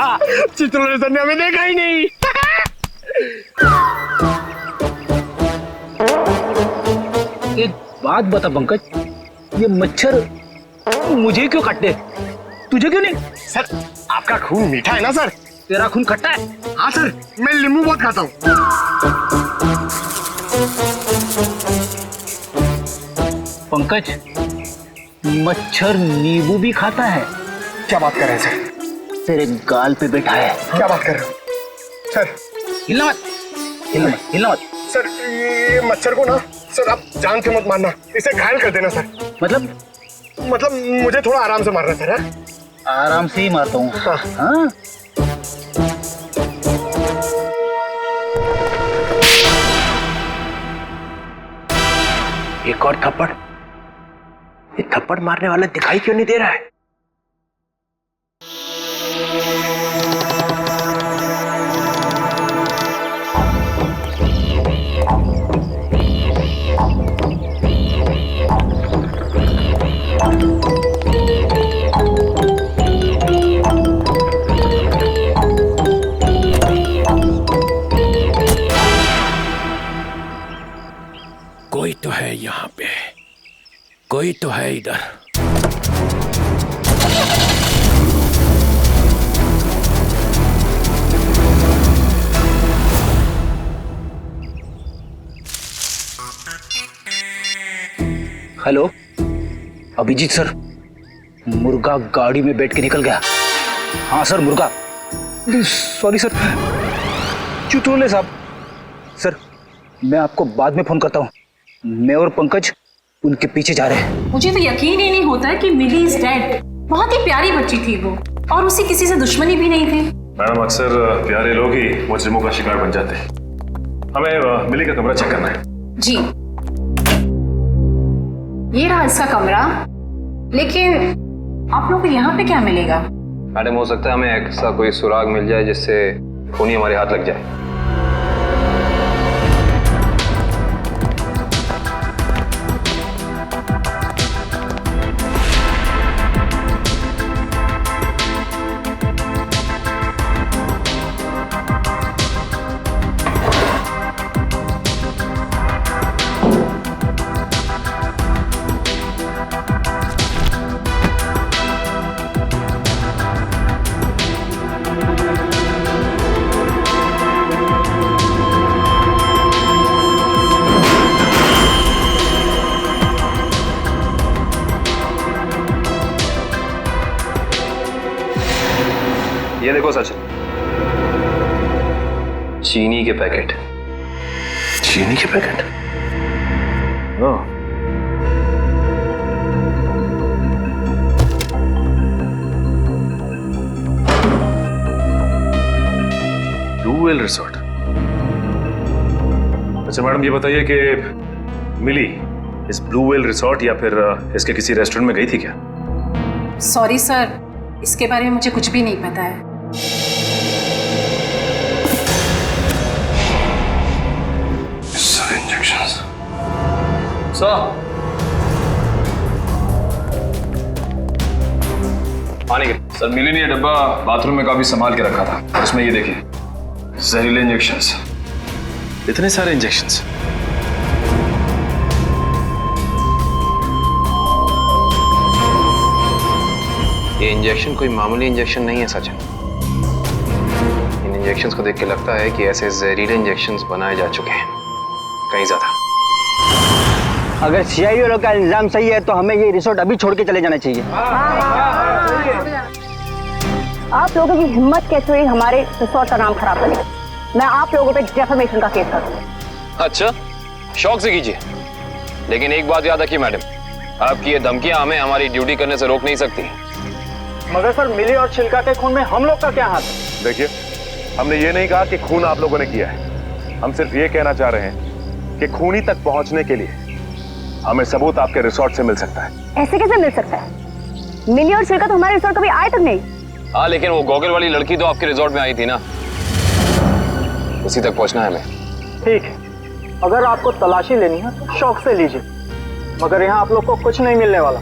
चित्रों सर ने हमें देखा ही नहीं। एक बात बता पंकज, ये मच्छर मुझे क्यों काटते, तुझे क्यों नहीं? सर आपका खून मीठा है ना सर। तेरा खून खट्टा है? हाँ सर, मैं नींबू बहुत खाता हूँ। पंकज, मच्छर नींबू भी खाता है? क्या बात कर रहे हैं सर? तेरे गाल पे बैठा है। क्या बात कर रहे हो सर? हिलना मत, हिलना मत, हिलना मत। सर ये मच्छर को ना सर आप जान से मत मारना, इसे घायल कर देना सर। मतलब मुझे थोड़ा आराम से मारना सर। हाँ? आराम से ही मारता हूँ। हाँ। हाँ? एक और थप्पड़। ये थप्पड़ मारने वाला दिखाई क्यों नहीं दे रहा है? कोई तो है यहाँ पे, कोई तो है इधर। हेलो अभिजीत सर, मुर्गा गाड़ी में बैठ के निकल गया। हाँ सर मुर्गा। सॉरी सर, चुटकुले साहब। सर मैं आपको बाद में फोन करता हूँ। मैं और पंकज उनके पीछे जा रहे हैं। मुझे तो यकीन ही नहीं होता कि मिली इज डेड। बहुत ही प्यारी बच्ची थी वो, और उसे किसी से दुश्मनी भी नहीं थी। मैडम अक्सर प्यारे लोग ही मुजरिमों का शिकार बन जाते हैं। हमें मिली का कमरा चेक करना है। जी ये रहा इसका कमरा, लेकिन आप लोगों को यहाँ पे क्या मिलेगा? मैडम हो सकता है हमें ऐसा कोई सुराग मिल जाए जिससे खूनी हमारे हाथ लग जाए। ये देखो सचिन, चीनी के पैकेट। चीनी के पैकेट? ओह, ब्लू व्हेल रिसोर्ट। अच्छा मैडम ये बताइए कि मिली इस ब्लू व्हेल रिसोर्ट या फिर इसके किसी रेस्टोरेंट में गई थी क्या? सॉरी सर, इसके बारे में मुझे कुछ भी नहीं पता है। पानी के सर, मिली ने ये डब्बा बाथरूम में काफी संभाल के रखा था। उसमें ये देखिए जहरीले इंजेक्शंस। इतने सारे इंजेक्शंस? ये इंजेक्शन कोई मामूली इंजेक्शन नहीं है सचिन। इन इंजेक्शंस को देख के लगता है कि ऐसे जहरीले इंजेक्शंस बनाए जा चुके हैं, कहीं ज्यादा। अगर सीआईडी वालों का इल्जाम सही है तो हमें ये रिसोर्ट अभी छोड़ के चले जाना चाहिए। आप लोगों की हिम्मत कैसे हुई हमारे रिसोर्ट का नाम खराब करने? मैं आप लोगों पे डेफेमेशन का केस करूंगा। अच्छा, शौक से कीजिए, लेकिन एक बात याद रखिए मैडम, आपकी ये धमकियां हमें हमारी ड्यूटी करने से रोक नहीं सकती। मगर सर, मिली और छिलका के खून में हम लोग का क्या हाथ? देखिए, हमने ये नहीं कहा कि खून आप लोगों ने किया है। हम सिर्फ ये कहना चाह रहे हैं कि खूनी तक पहुंचने के लिए हमें सबूत आपके रिसोर्ट से मिल सकता है। ऐसे कैसे मिल सकता है? मिली और छिलका तो हमारे रिसोर्ट कभी आए तक नहीं। हाँ, लेकिन वो गॉगल वाली लड़की तो आपके रिसोर्ट में आई थी ना, उसी तक पहुंचना है हमें। ठीक है, अगर आपको तलाशी लेनी है तो शौक से लीजिए, मगर यहाँ आप लोग को कुछ नहीं मिलने वाला।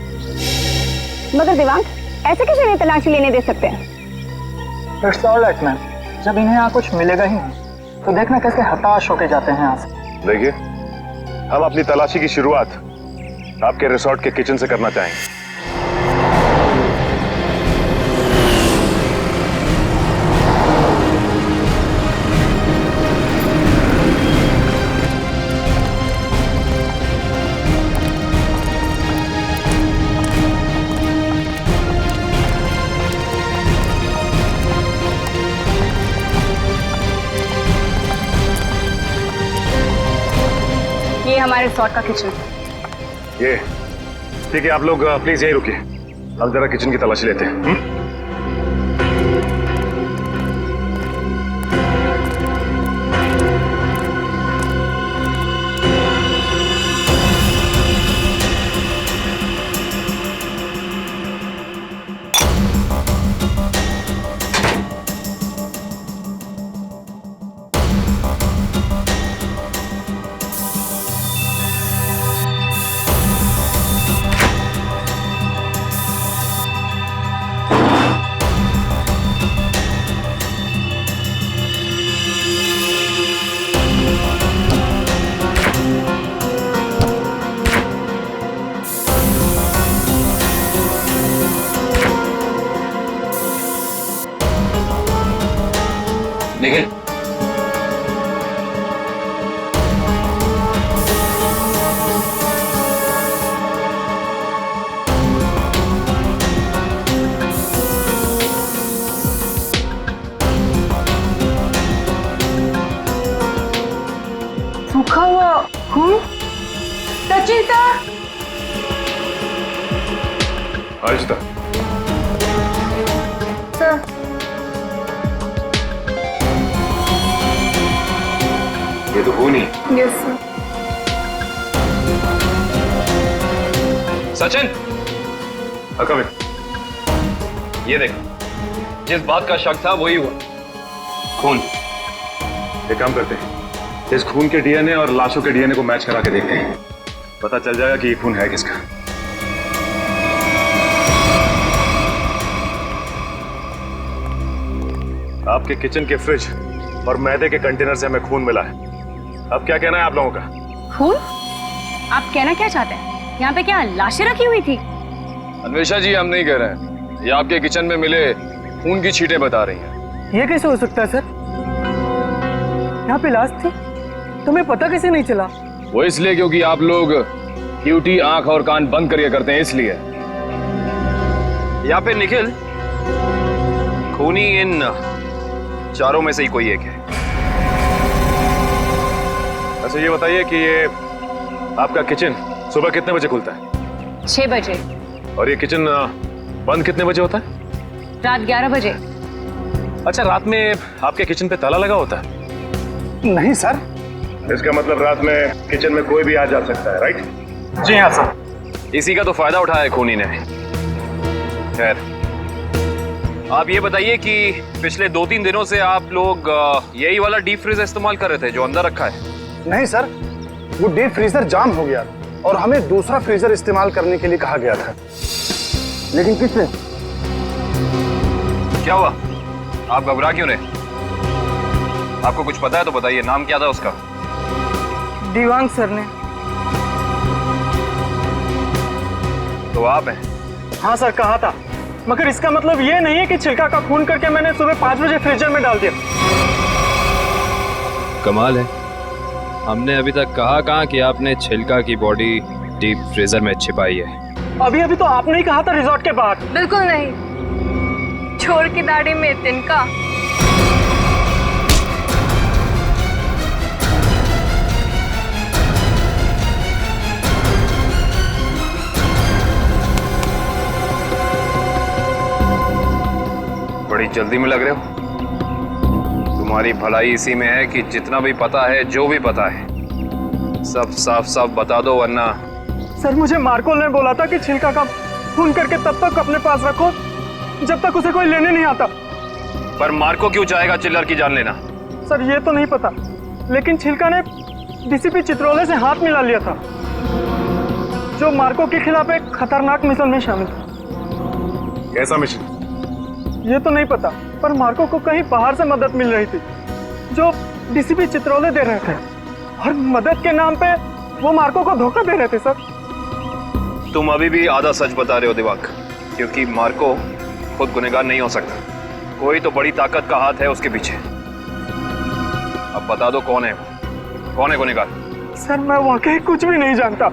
मगर दिवांग, ऐसे कैसे नहीं तलाशी लेने दे सकते हैं? इट्स ऑलराइट मैम, जब इन्हें यहाँ कुछ मिलेगा ही नहीं तो देखना कैसे हताश होके जाते हैं यहाँ से। देखिए, हम अपनी तलाशी की शुरुआत आपके रिसोर्ट के किचन से करना चाहेंगे। ये हमारे रिसोर्ट का किचन। ये ठीक है, आप लोग प्लीज यहीं रुकिए, हम जरा किचन की तलाशी लेते हैं। निखिल, सूखा हुआ खून। सचिन सर, आरिस्ता, सर ये तो खून ही। Yes sir. सचिन, कम ये देख, जिस बात का शक था वही हुआ, खून। एक काम करते हैं, इस खून के डीएनए और लाशों के डीएनए को मैच करा के देखते हैं, पता चल जाएगा कि ये खून है किसका। आपके किचन के फ्रिज और मैदे के कंटेनर से हमें खून मिला है। अब क्या कहना है आप लोगों का? खून? आप कहना क्या चाहते हैं? यहाँ पे क्या लाशें रखी हुई थी? अन्वेषा जी, हम नहीं कह रहे हैं, ये आपके किचन में मिले खून की छींटें बता रही हैं। ये कैसे हो सकता है सर? यहाँ पे लाश थी, तुम्हें पता कैसे नहीं चला? वो इसलिए क्योंकि आप लोग ड्यूटी आंख और कान बंद करके करते हैं, इसलिए। या फिर निखिल, खूनी इन चारों में से ही कोई एक है। अच्छा ये बताइए कि ये आपका किचन सुबह कितने बजे खुलता है? 6 बजे। और ये किचन बंद कितने बजे होता है? रात 11 बजे। अच्छा, रात में आपके किचन पे ताला लगा होता है? नहीं सर। इसका मतलब रात में किचन में कोई भी आ जा सकता है, राइट? जी हाँ सर। इसी का तो फायदा उठाया है खूनी ने। खैर, आप ये बताइए कि पिछले 2-3 दिनों से आप लोग यही वाला डीप फ्रीजर इस्तेमाल कर रहे थे जो अंदर रखा है? नहीं सर, वो डीप फ्रीजर जाम हो गया और हमें दूसरा फ्रीजर इस्तेमाल करने के लिए कहा गया था। लेकिन किसने? क्या हुआ? आप घबरा क्यों रहे? आपको कुछ पता है तो बताइए, नाम क्या था उसका? दीवान सर ने। तो आप हैं? हाँ सर, कहा था, मगर इसका मतलब ये नहीं है कि छिलका का खून करके मैंने सुबह 5 बजे फ्रीजर में डाल दिया। कमाल है, हमने अभी तक कहा कहाँ कि आपने छिलका की बॉडी डीप फ्रीजर में छिपाई है। अभी तो आपने ही कहा था रिजॉर्ट के बाहर। बिल्कुल नहीं, छोर की दाढ़ी में तिनका। बड़ी जल्दी में लग रहे हो। तुम्हारी भलाई इसी में है कि जितना भी पता है, जो भी पता है, सब साफ साफ बता दो, वरना। सर, मुझे मार्को ने बोला था कि छिलका का खून करके तब तक अपने पास रखो जब तक उसे कोई लेने नहीं आता। पर मार्को क्यों चाहेगा चिल्लर की जान लेना? सर, ये तो नहीं पता, लेकिन छिलका ने डीसीपी चित्रोले से हाथ मिला लिया था, जो मार्को के खिलाफ एक खतरनाक मिशन में शामिल था। कैसा मिशन? ये तो नहीं पता, पर मार्को को कहीं बाहर से मदद मिल रही थी जो डीसीपी चित्रोले दे रहे थे, और मदद के नाम पे वो मार्को को धोखा दे रहे थे सर। तुम अभी भी आधा सच बता रहे हो दिवाक, क्योंकि मार्को खुद गुनहगार नहीं हो सकता। कोई तो बड़ी ताकत का हाथ है उसके पीछे। अब बता दो कौन है गुनहगार? सर मैं वाकई कुछ भी नहीं जानता,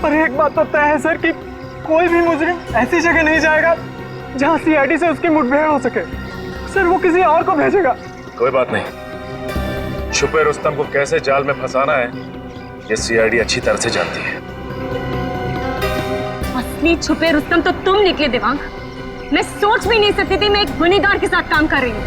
पर एक बात तो तय है सर कि कोई भी मुजरिम ऐसी जगह नहीं जाएगा जहां सीआईडी से उसकी मुठभेड़ हो सके। सर वो किसी और को भेजेगा। कोई बात नहीं, छुपे रुस्तम को कैसे जाल में फंसाना है ये सीआईडी अच्छी तरह से जानती है। असली छुपे रुस्तम तो तुम निकले दिवांग। मैं सोच भी नहीं सकती थी मैं एक गुनहगार के साथ काम कर रही हूँ।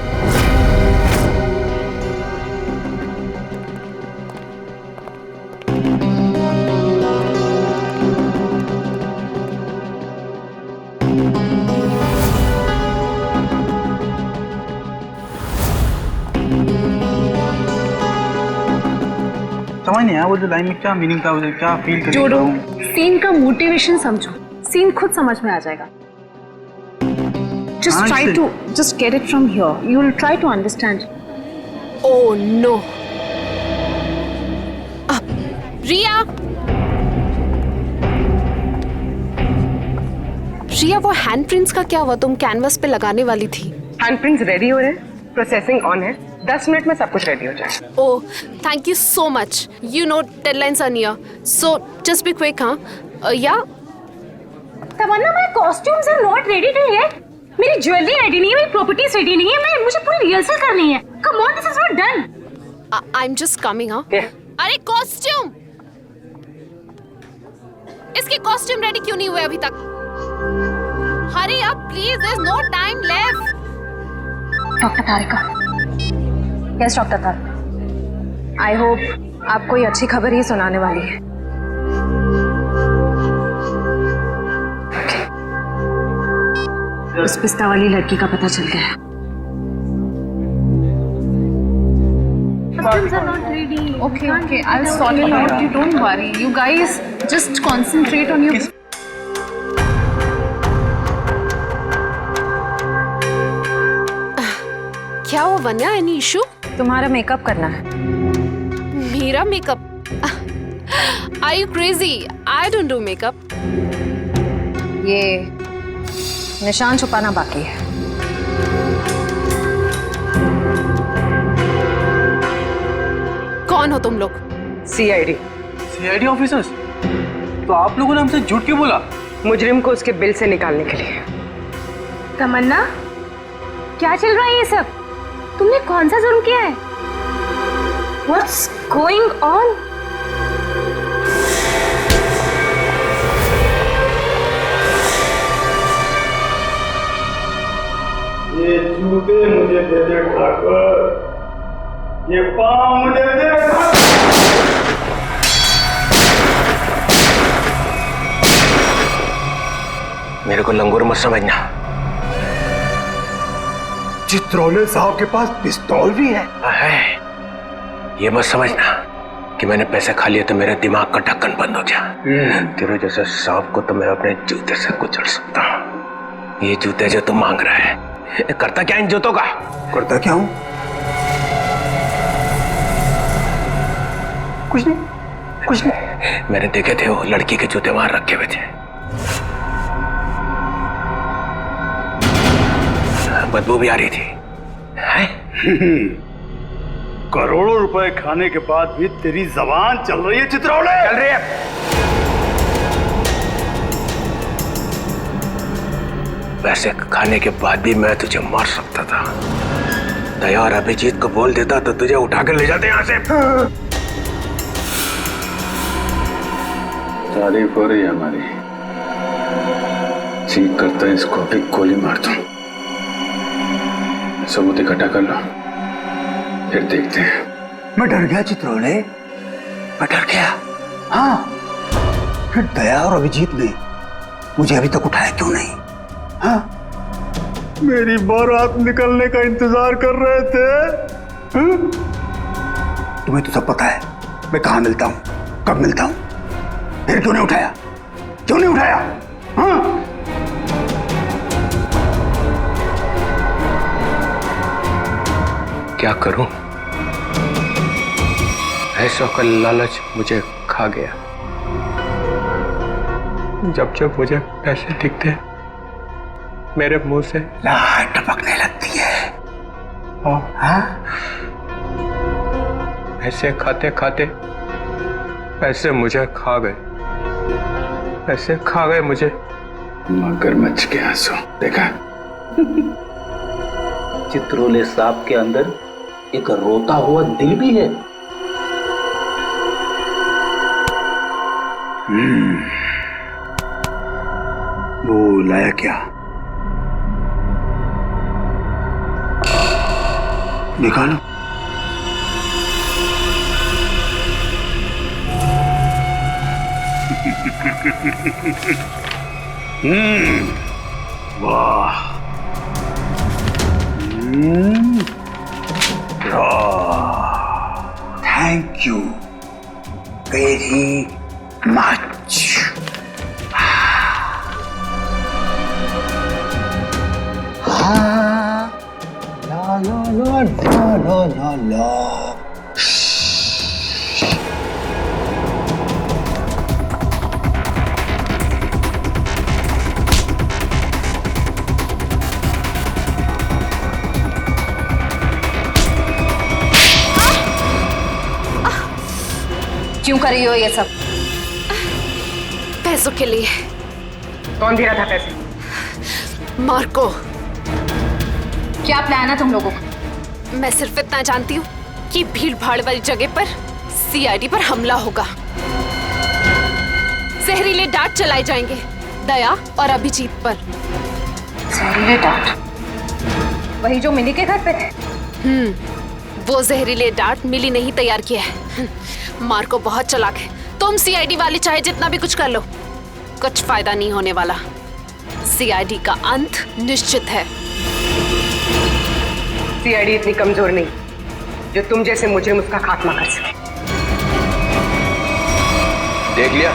समझ नहीं आया वो जो लाइन में क्या मीनिंग था, उसे क्या फील कर जोड़ो, सीन का मोटिवेशन समझो, सीन खुद समझ में आ जाएगा। Just try to just get it from here. You will try to understand. Oh no. रिया, रिया वो हैंडप्रिंट्स का क्या हुआ? तुम कैनवस पे लगाने वाली थी। हैंडप्रिंट्स रेडी हो रहे हैं, प्रोसेसिंग ऑन है, 10 मिनट में सब कुछ रेडी हो जाएगा। Oh thank you so much. You know deadlines are near, so just be quick. हाँ या Tamanna, my costumes are not ready too yet. मेरी ज्वेलरी रेडी नहीं है, मेरी प्रॉपर्टीज रेडी नहीं है, मुझे पूरी रिहर्सल करनी है। Come on, this is not done. I am just coming. हाँ अरे कॉस्ट्यूम, इसके कॉस्ट्यूम रेडी क्यों नहीं हुए अभी तक? Hurry up please, there is no time left. Doctor Tarika, yes doctor Tarika, I hope आप कोई अच्छी खबर ही सुनाने वाली है। उस पिस्ता वाली लड़की का पता चल गया है। Okay, okay, I'll sort it out. You don't worry. You guys just concentrate on your. क्या हुआ वन्या, एनी इशू? तुम्हारा मेकअप करना है। मेरा makeup? Are you crazy? I don't do makeup. ये निशान छुपाना बाकी है। कौन हो तुम लोग? CID officers? तो आप लोगों ने हमसे झूठ क्यों बोला? मुजरिम को उसके बिल से निकालने के लिए। तमन्ना, क्या चल रहा है ये सब? तुमने कौन सा जुर्म किया है? What's going on? ये जूते मुझे दे दे ठाकुर, ये पाँव मुझे दे दे। मेरे को लंगूर मत समझना। चित्रोले साहब के पास पिस्तौल भी है। ये मत समझना कि मैंने पैसे खा लिए तो मेरे दिमाग का ढक्कन बंद हो गया। तेरे जैसे सांप को तो मैं अपने जूते से कुचल सकता हूँ। ये जूते जो तुम मांग रहा है, करता क्या इन जूतों का? करता क्या हूँ? कुछ नहीं। मैंने देखे थे वो लड़की के जूते वहां रखे हुए थे। बदबू भी आ रही थी। करोड़ों रुपए खाने के बाद भी तेरी जबान चल रही है चित्रोले? चल रही है। पैसे खाने के बाद भी मैं तुझे मार सकता था। दया और अभिजीत को बोल देता तो तुझे उठा कर ले जाते यहाँ से। तारीफ हो रही है हमारी। ठीक करता है इसको भी गोली मार दूं। सबूत इकट्ठा कर लो, फिर देखते हैं। मैं डर गया चित्रोले, मैं डर गया। हाँ, फिर दया और अभिजीत ने मुझे अभी तक उठाया क्यों नहीं? हाँ, मेरी बारात निकलने का इंतजार कर रहे थे। हाँ? तुम्हें तो सब पता है मैं कहाँ मिलता हूँ, कब मिलता हूँ। फिर क्यों नहीं उठाया? क्यों नहीं उठाया? हाँ? क्या करूं? ऐसा का लालच मुझे खा गया। जब जब मुझे पैसे दिखते मेरे मुंह से लार टपकने लगती है। हाँ? पैसे खाते खाते पैसे मुझे खा गए, पैसे खा गए मुझे। मगरमच्छ के आंसू देखा? चित्रोले सांप के अंदर एक रोता हुआ दिल भी है। वो लाया क्या? निकालो। वाह। Thank you very much. हाँ, ला ला ला ला ला ला ला। क्यों कर रही हो ये सब? पैसों के लिए। कौन दे रहा था पैसे? मार्को। क्या प्लान है तुम लोगों का? मैं सिर्फ इतना जानती हूँ कि भीड़ भाड़ वाली जगह पर सीआईडी पर हमला होगा। जहरीले डांट चलाए जाएंगे दया और अभिजीत पर। जहरीले डांट? वही जो मिली के घर पे थे? वो जहरीले डांट मिली नहीं तैयार किया है। मार्को बहुत चालाक है। तुम सीआईडी वाले चाहे जितना भी कुछ कर लो, कुछ फायदा नहीं होने वाला। सीआईडी का अंत निश्चित है। सीआईडी इतनी कमजोर नहीं जो तुम जैसे मुजरिम उसका खात्मा कर सके। देख लिया?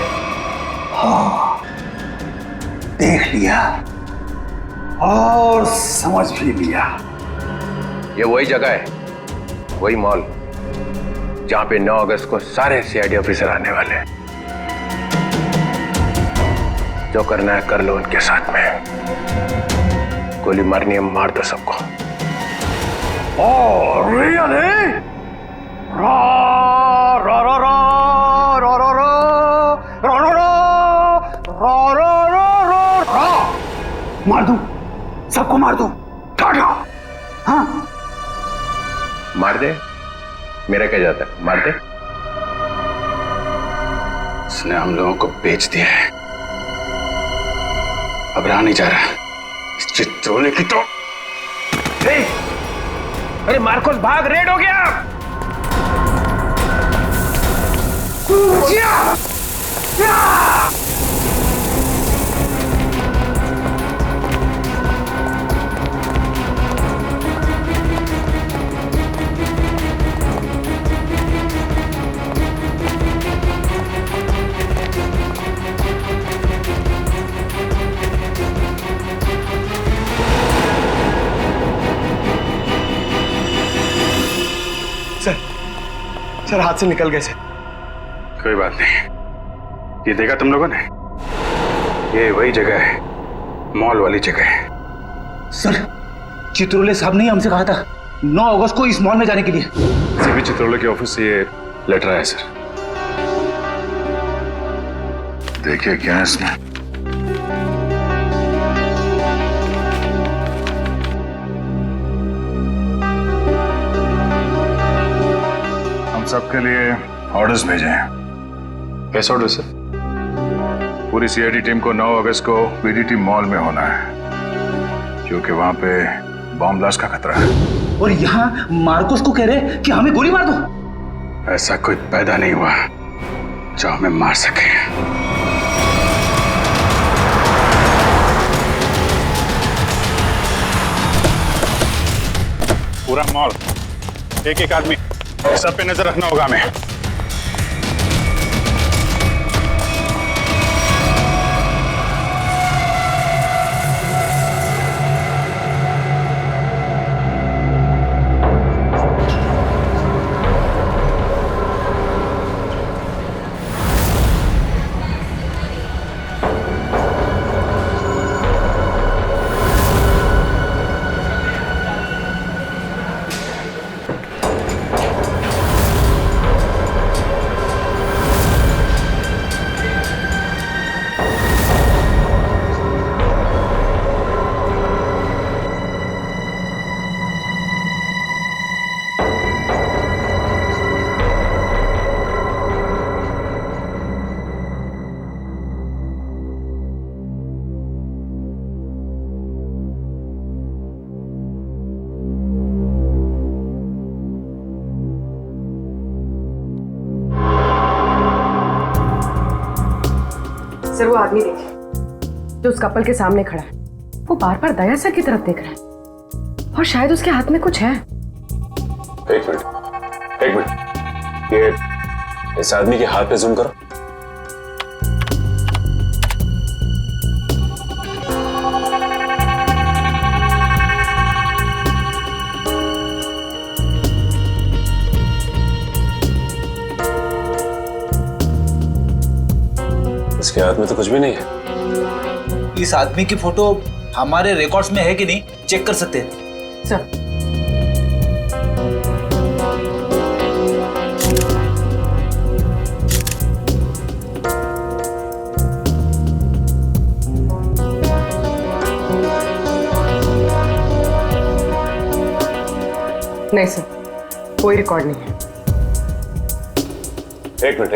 हाँ, देख लिया और समझ भी लिया। ये वही जगह है, वही मॉल जहां पे 9 अगस्त को सारे सीआईडी ऑफिसर आने वाले हैं। जो करना है कर लो उनके साथ में। गोली मारनी है मार दो सबको। Oh, really? Ra ra ra ra ra ra ra ra ra ra ra ra ra ra। मार दूं, सबको मार दूं। टाटा। हाँ? मार दे, मेरा क्या जाता है, मार दे। उसने हम लोगों को बेच दिया है, अब रहा नहीं जा रहा। इस चित्रोले की तो अरे मार्कोस भाग, रेड हो गया। सर हाथ से निकल गए सर। कोई बात नहीं, ये देखा तुम लोगों ने? ये वही जगह है, मॉल वाली जगह है। सर, चित्रोले साहब ने हमसे कहा था 9 अगस्त को इस मॉल में जाने के लिए। सीपी चित्रोले के ऑफिस से ये लेटर आया सर। देखिए क्या है इसमें। सबके लिए ऑर्डर्स भेजे हैं। कैसे ऑर्डर सर? पूरी सीआईडी टीम को 9 अगस्त को बीडीटी मॉल में होना है, क्योंकि वहां पे बॉम्ब ब्लास्ट का खतरा है। और यहाँ मार्कोस को कह रहे कि हमें गोली मार दो। ऐसा कोई पैदा नहीं हुआ जो हमें मार सके। पूरा मॉल, एक एक आदमी, सब पे नजर रखना होगा हमें। सर वो आदमी देखिए जो उस कपल के सामने खड़ा है, वो बार बार दया सर की तरफ देख रहा है और शायद उसके हाथ में कुछ है। एक मिनट, ये इस आदमी के हाथ पे जूम करो। इसके हाथ में तो कुछ भी नहीं है। इस आदमी की फोटो हमारे रिकॉर्ड्स में है कि नहीं, चेक कर सकते हैं सर नहीं सर, कोई रिकॉर्ड नहीं है। एक मिनट,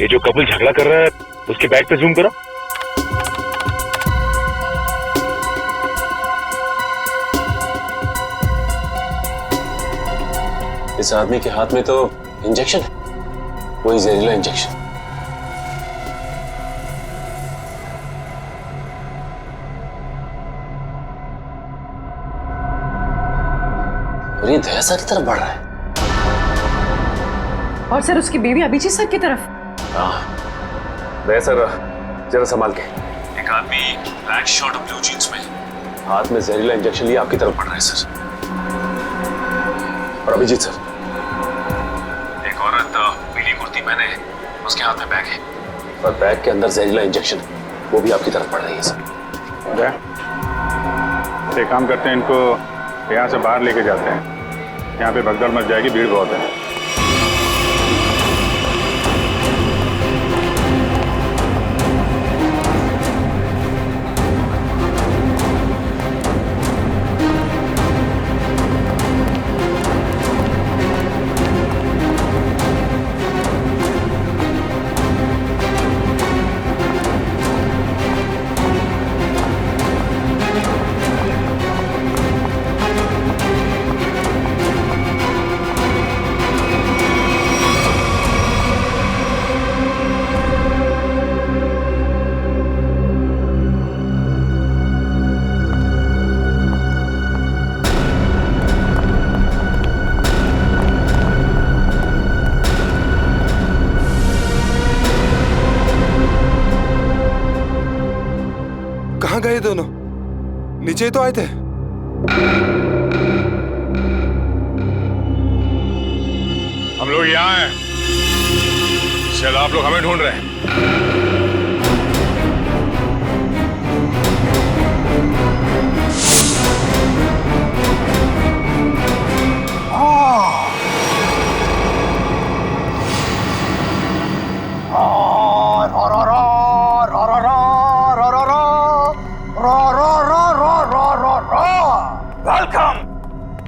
ये जो कपल झगड़ा कर रहा है उसके बैग पे जूम करो। इस आदमी के हाथ में तो इंजेक्शन है, वही जहरीला इंजेक्शन। और ये दया सर की तरफ बढ़ रहा है। और सर उसकी बीवी अभिजीत सर की तरफ। दया सर जरा संभाल के। एक आदमी ब्लैक शर्ट और ब्लू जींस में हाथ में जहरीला इंजेक्शन लिए आपकी तरफ बढ़ रहा है सर। और अभिजीत सर, एक औरत पीली कुर्ती पहने, उसके हाथ में बैग है और बैग के अंदर जहरीला इंजेक्शन है, वो भी आपकी तरफ बढ़ रही है सर। एक काम करते हैं, इनको यहाँ से बाहर लेके जाते हैं। यहाँ पे भगदड़ मच जाएगी, भीड़ बहुत है। कहाँ गए दोनों? नीचे तो आए थे। हम लोग यहाँ हैं, शायद आप लोग हमें ढूंढ रहे हैं।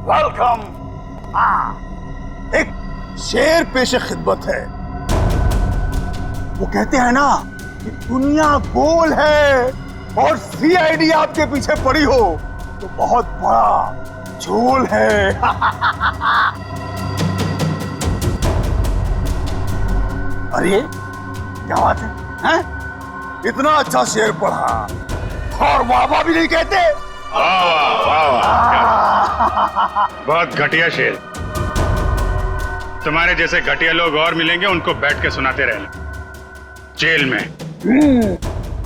वेलकम। एक शेर पेशे खिदमत है। वो कहते हैं ना कि दुनिया गोल है और सीआईडी आपके पीछे पड़ी हो तो बहुत बड़ा झोल है। अरे क्या बात है? इतना अच्छा शेर पढ़ा और वाह भी नहीं कहते। बहुत घटिया शेर। तुम्हारे जैसे घटिया लोग और मिलेंगे, उनको बैठ के सुनाते रहना जेल में।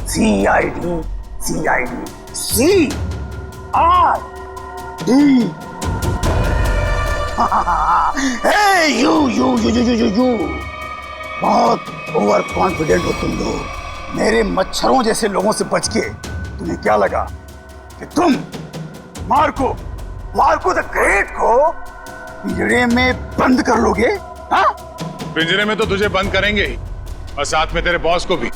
CID CID C R D. You बहुत ओवर कॉन्फिडेंट हो तुम लोग। मेरे मच्छरों जैसे लोगों से बच के तुम्हें क्या लगा कि तुम मार्को द ग्रेट को पिंजरे में बंद कर लोगे? हाँ? पिंजरे में तो तुझे बंद करेंगे ही, और साथ में तेरे बॉस को भी,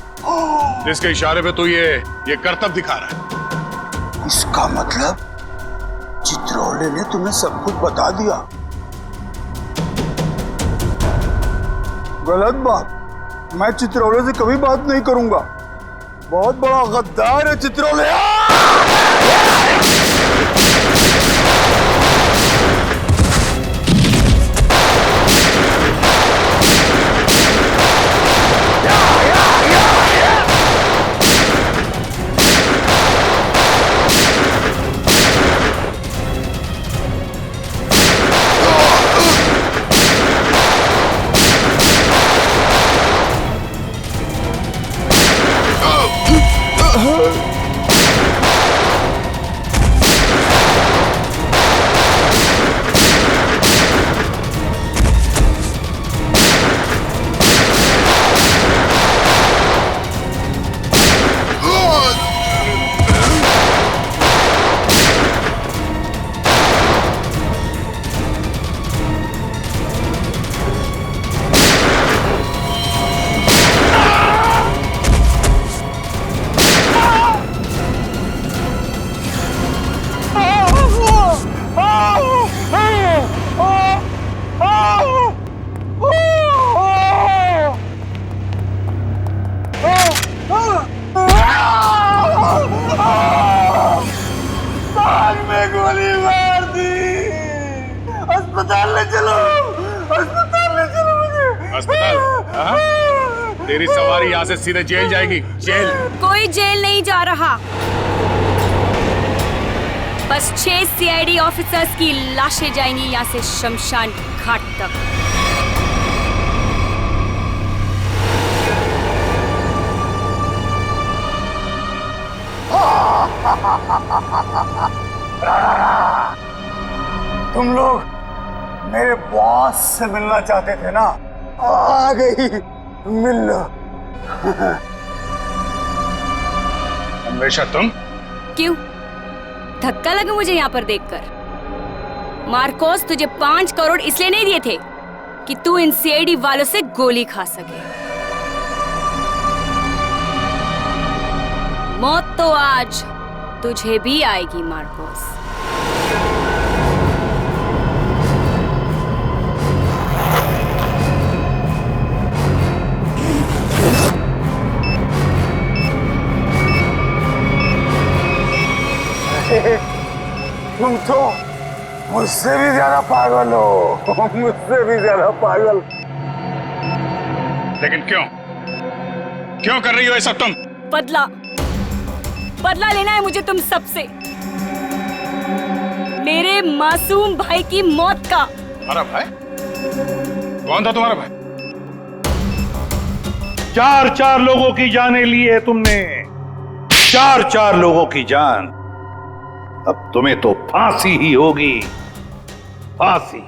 जिसके इशारे पे तू ये करतब दिखा रहा है। इसका मतलब चित्रोले ने तुम्हें सब कुछ बता दिया। गलत बात। मैं चित्रोले से कभी बात नहीं करूंगा। बहुत बड़ा गद्दार है चित्रोले। तेरी सवारी यहाँ से सीधे जेल जाएगी, जेल। कोई जेल नहीं जा रहा, बस 6 सीआईडी ऑफिसर्स की लाशें जाएंगी यहाँ से शमशान घाट तक। तुम लोग मेरे बॉस से मिलना चाहते थे ना, आ गई, मिल लो। हमेशा तुम? क्यों धक्का लगा मुझे यहाँ पर देखकर? मार्कोस तुझे 5 करोड़ इसलिए नहीं दिए थे कि तू इन सीआईडी वालों से गोली खा सके। मौत तो आज तुझे भी आएगी मार्कोस। तुम तो मुझसे भी ज्यादा पागल हो, मुझसे भी ज्यादा पागल। लेकिन क्यों क्यों कर रही हो ये सब तुम? बदला लेना है मुझे तुम सबसे, मेरे मासूम भाई की मौत का। हमारा भाई? कौन था तुम्हारा भाई? 4 लोगों की जानें ली है तुमने, 4 लोगों की जान। अब तुम्हें तो फांसी ही होगी, फांसी।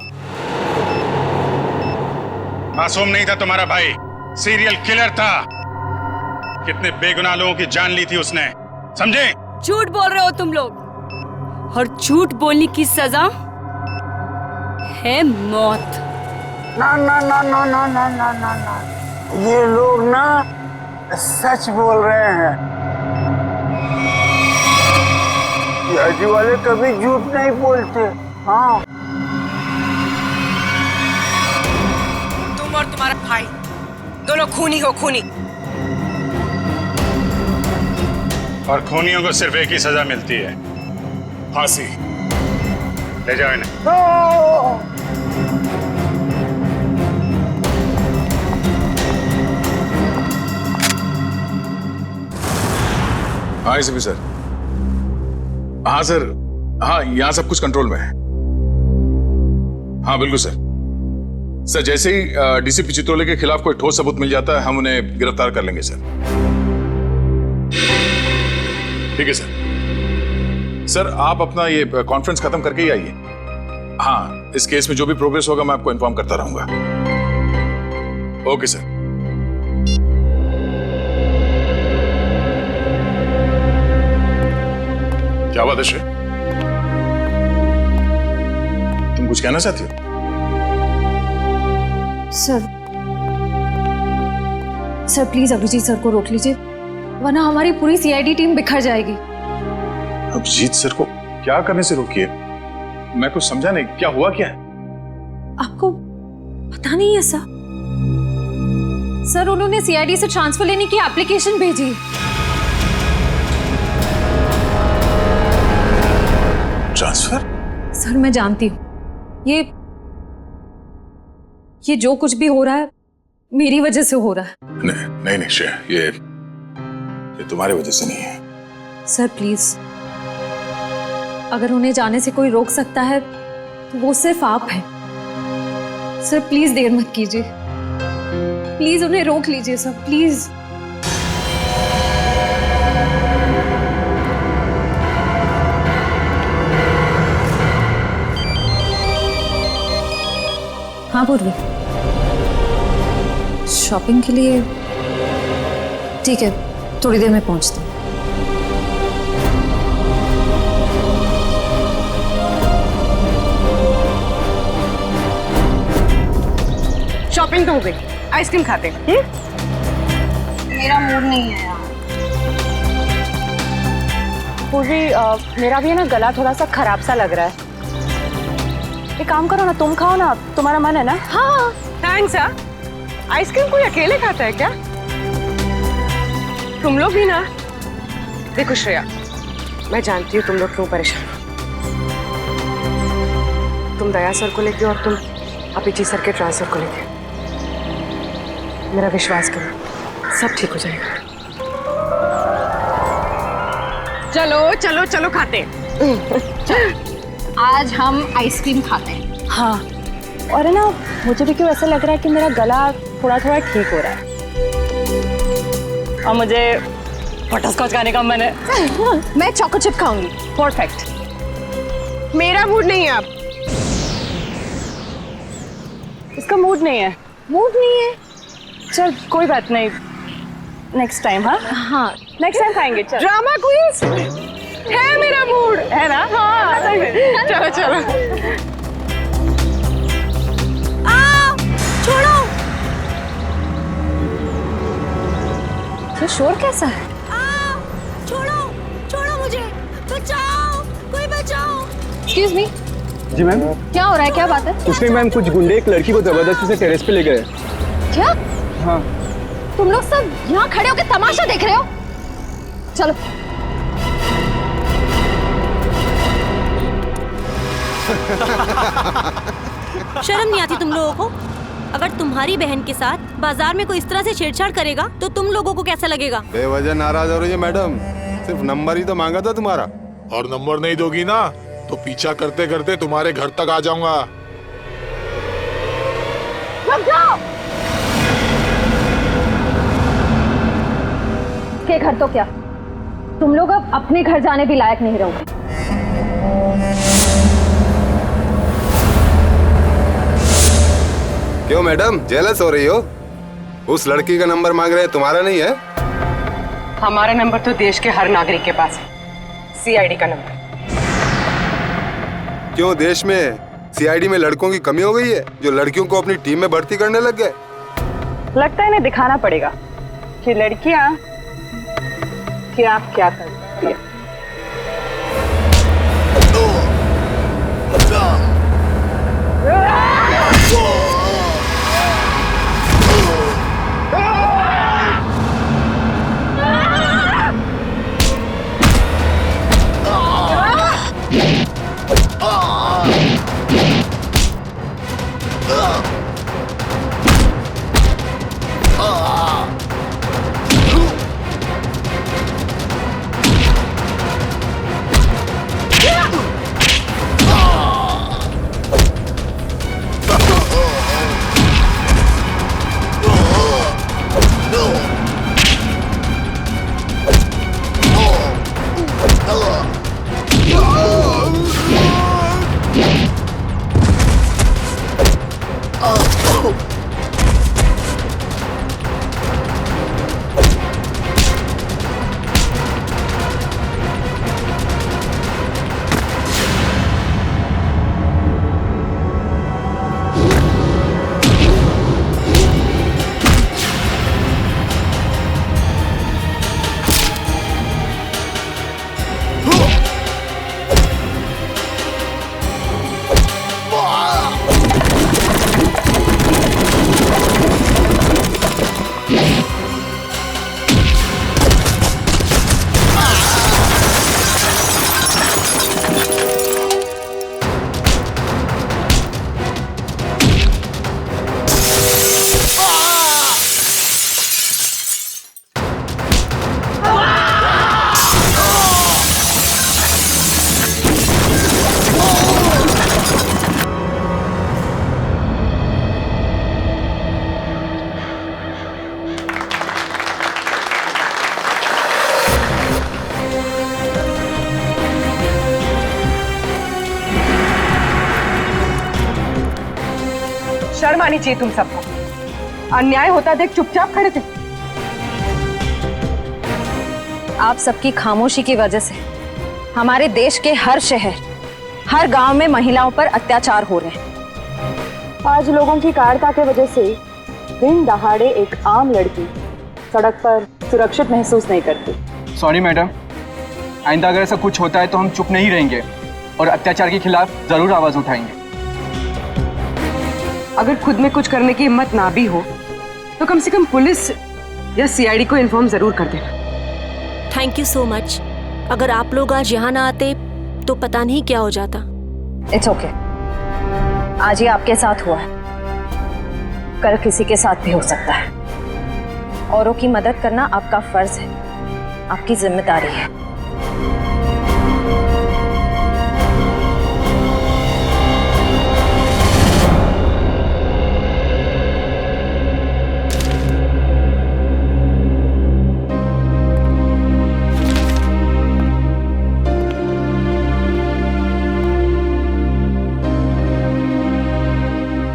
मासूम नहीं था तुम्हारा भाई, सीरियल किलर था। कितने बेगुनाह लोगों की जान ली थी उसने, समझे? झूठ बोल रहे हो तुम लोग, और झूठ बोलने की सजा है मौत। ना ना ना ना ना ना ना ना ना, ये लोग ना सच बोल रहे हैं। सीआईडी वाले कभी झूठ नहीं बोलते। हाँ, तुम और तुम्हारा भाई दोनों खूनी हो, खूनी। और खूनियों को सिर्फ एक ही सजा मिलती है, फांसी। ले जाओ इन्हें। हाँ एसीपी सर। हाँ सर, हाँ यहाँ सब कुछ कंट्रोल में है। हाँ बिल्कुल सर। सर जैसे ही डीसीपी चित्रोले के खिलाफ कोई ठोस सबूत मिल जाता है हम उन्हें गिरफ्तार कर लेंगे सर। ठीक है सर। सर आप अपना ये कॉन्फ्रेंस खत्म करके ही आइए। हाँ, इस केस में जो भी प्रोग्रेस होगा मैं आपको इन्फॉर्म करता रहूंगा। Okay sir. क्या बात है श्री, तुम कुछ कहना चाहती हो? सर प्लीज अभिजीत सर को रोक लीजिए, वरना हमारी पूरी सीआईडी टीम बिखर जाएगी। अभिजीत सर को क्या करने से रोकिए? मैं कुछ समझा नहीं, क्या हुआ क्या है? आपको पता नहीं है सर? सर उन्होंने सीआईडी से ट्रांसफर लेने की एप्लीकेशन भेजी। ट्रांसफर? सर मैं जानती हूँ ये जो कुछ भी हो रहा है मेरी वजह से हो रहा है। नहीं नहीं श्रेया, ये तुम्हारी वजह से नहीं है। सर प्लीज, अगर उन्हें जाने से कोई रोक सकता है तो वो सिर्फ आप हैं। सर प्लीज देर मत कीजिए, प्लीज उन्हें रोक लीजिए सर, प्लीज। हाँ पूर्वी, शॉपिंग के लिए? ठीक है, थोड़ी देर में पहुंचती हूँ। शॉपिंग तो हो गई, आइसक्रीम खाते हैं। मेरा मूड नहीं है यार। पूर्वी, मेरा भी है ना गला थोड़ा सा खराब सा लग रहा है। एक काम करो ना, तुम खाओ ना, तुम्हारा मन है ना? हाँ थैंक्स। आइसक्रीम कोई अकेले खाता है क्या? तुम लोग भी ना। देखो श्रेया, मैं जानती हूँ तुम लोग क्यों परेशान हो। तुम दया सर को लेके और तुम अभिजीत सर के ट्रांसफर को लेके। मेरा विश्वास करो, सब ठीक हो जाएगा। चलो चलो चलो खाते आज हम आइसक्रीम खाते हैं। हाँ, और है ना, मुझे भी क्यों ऐसा लग रहा है कि मेरा गला थोड़ा थोड़ा ठीक हो रहा है और मुझे बटरस्कॉच खाने का मन है। मैं चॉको चिप खाऊंगी। परफेक्ट। मेरा मूड नहीं है अब। इसका मूड नहीं है। मूड नहीं है? चल कोई बात नहीं, नेक्स्ट टाइम। हाँ हाँ, नेक्स्ट टाइम खाएंगे। चल, ड्रामा क्वींस है मेरा मूड, है ना? हाँ चलो चलो। छोड़ो। ये शोर कैसा है? छोड़ो छोड़ो मुझे, बचाओ, कोई बचाओ। Excuse me. जी मैम। क्या हो रहा है, क्या बात है? कुछ नहीं मैम, कुछ गुंडे एक लड़की को जबरदस्ती से टेरेस पे ले गए। क्या? हाँ। तुम लोग सब यहाँ खड़े होकर तमाशा देख रहे हो? चलो। शर्म नहीं आती तुम लोगों को? अगर तुम्हारी बहन के साथ बाजार में कोई इस तरह से छेड़छाड़ करेगा तो तुम लोगों को कैसा लगेगा? बेवजह नाराज हो रही है मैडम, सिर्फ नंबर ही तो मांगा था तुम्हारा। और नंबर नहीं दोगी ना तो पीछा करते करते तुम्हारे घर तक आ जाऊंगा। रुक जाओ। के घर तो क्या, तुम लोग अब अपने घर जाने भी लायक नहीं रहोगे। क्यों मैडम, जेलस हो रही हो? उस लड़की का नंबर मांग रहे हैं, तुम्हारा नहीं है? हमारा नंबर तो देश के हर नागरिक के पास है, सीआईडी का नंबर। क्यों, देश में सीआईडी में लड़कों की कमी हो गई है जो लड़कियों को अपनी टीम में भर्ती करने लग गए? लगता है इन्हें दिखाना पड़ेगा कि लड़कियां क्या क्या करती है। शर्म आनी चाहिए तुम सबको। अन्याय होता देख चुपचाप खड़े थे। आप सबकी खामोशी की वजह से हमारे देश के हर शहर, हर गांव में महिलाओं पर अत्याचार हो रहे हैं। आज लोगों की कायरता की वजह से दिन दहाड़े एक आम लड़की सड़क पर सुरक्षित महसूस नहीं करती। सॉरी मैडम, आइंदा अगर ऐसा कुछ होता है तो हम चुप नहीं रहेंगे और अत्याचार के खिलाफ जरूर आवाज उठाएंगे। अगर खुद में कुछ करने की हिम्मत ना भी हो तो कम से कम पुलिस या सीआईडी को इन्फॉर्म जरूर कर देना। Thank you so much. अगर आप लोग आज यहाँ ना आते तो पता नहीं क्या हो जाता। It's okay. आज ये आपके साथ हुआ है, कल किसी के साथ भी हो सकता है। औरों की मदद करना आपका फर्ज है, आपकी जिम्मेदारी है।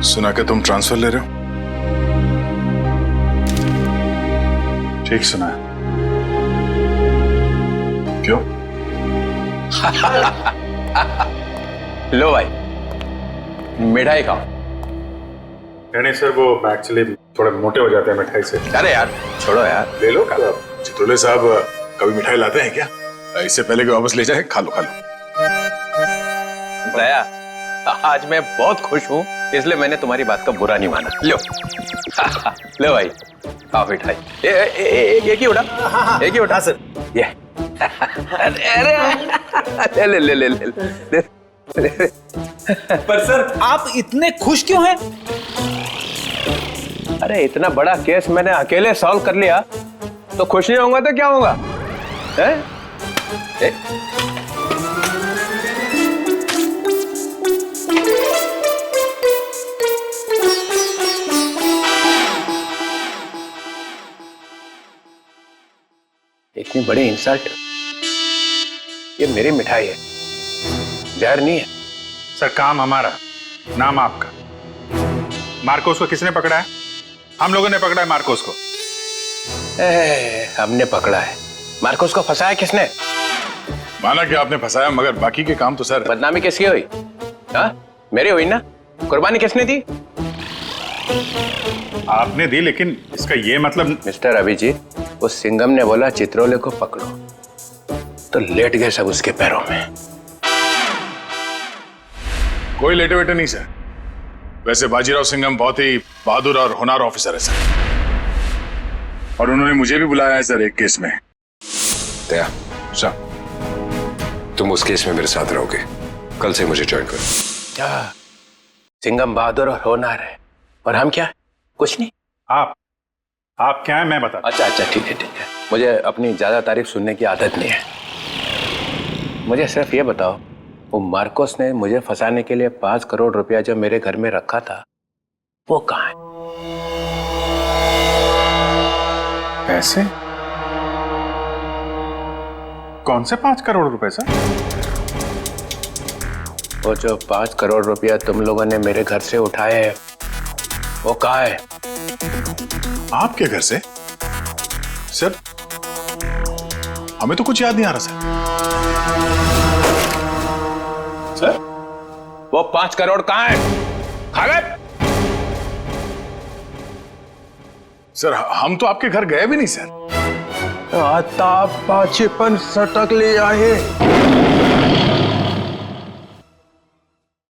सुना कि तुम ट्रांसफर ले रहे हो? ठीक सुना है। क्यों? लो भाई, मिठाई खाओ। नहीं सर, वो एक्चुअली थोड़े मोटे हो जाते हैं मिठाई से। अरे यार छोड़ो यार, ले लो। चित्रोले साहब कभी मिठाई लाते हैं क्या? इससे पहले कि वापस ले जाए, खा लो खा लो। दया, आज मैं बहुत खुश हूँ, इसलिए मैंने तुम्हारी बात का बुरा नहीं माना। लो लो भाई, खाओ मिठाई। एक ही उठा, एक ही उठा सर। ये अरे ले ले ले ले ले। पर सर आप इतने खुश क्यों हैं? अरे इतना बड़ा केस मैंने अकेले सॉल्व कर लिया, तो खुश नहीं होऊंगा तो क्या होगा? इतनी बड़ी इंसल्ट। ये मेरी मिठाई है, जहर नहीं है। सर काम हमारा, नाम आपका। मार्कोस को किसने पकड़ा है? हम लोगों ने पकड़ा है मार्कोस को। हमने पकड़ा है। मार्कोस को फंसाया किसने? माना कि आपने फंसाया, मगर बाकी के काम तो सर। बदनामी किसकी हुई? हाँ मेरी हुई ना। कुर्बानी किसने दी? आपने दी, लेकिन इसका ये मतलब। मिस्टर अभिजीत, उस सिंघम ने बोला चित्रोले को पकड़ो, तो लेट गए सब उसके पैरों में। कोई लेटे वेटे नहीं सर। वैसे बाजीराव सिंघम बहुत ही बहादुर और होनहार ऑफिसर है सर, और उन्होंने मुझे भी बुलाया है सर एक केस में। दया सर, तुम उस केस में मेरे साथ रहोगे। कल से मुझे ज्वाइन करो। सिंघम बहादुर और होनहार है, और हम क्या? कुछ नहीं। आप क्या है मैं बता। अच्छा अच्छा, ठीक है ठीक है। मुझे अपनी ज्यादा तारीफ सुनने की आदत नहीं है। मुझे सिर्फ ये बताओ, वो मार्कोस ने मुझे फंसाने के लिए 5 करोड़ रुपया जो मेरे घर में रखा था, वो कहाँ है? पैसे? कौन से 5 करोड़ रुपए सर? वो जो 5 करोड़ रुपया तुम लोगों ने मेरे घर से उठाए हैं, वो कहाँ है? आपके घर से? सर हमें तो कुछ याद नहीं आ रहा सर। वो 5 करोड़ कहाँ है? खा गए? सर हम तो आपके घर गए भी नहीं सर। आता पाछेपन सटक ले आए।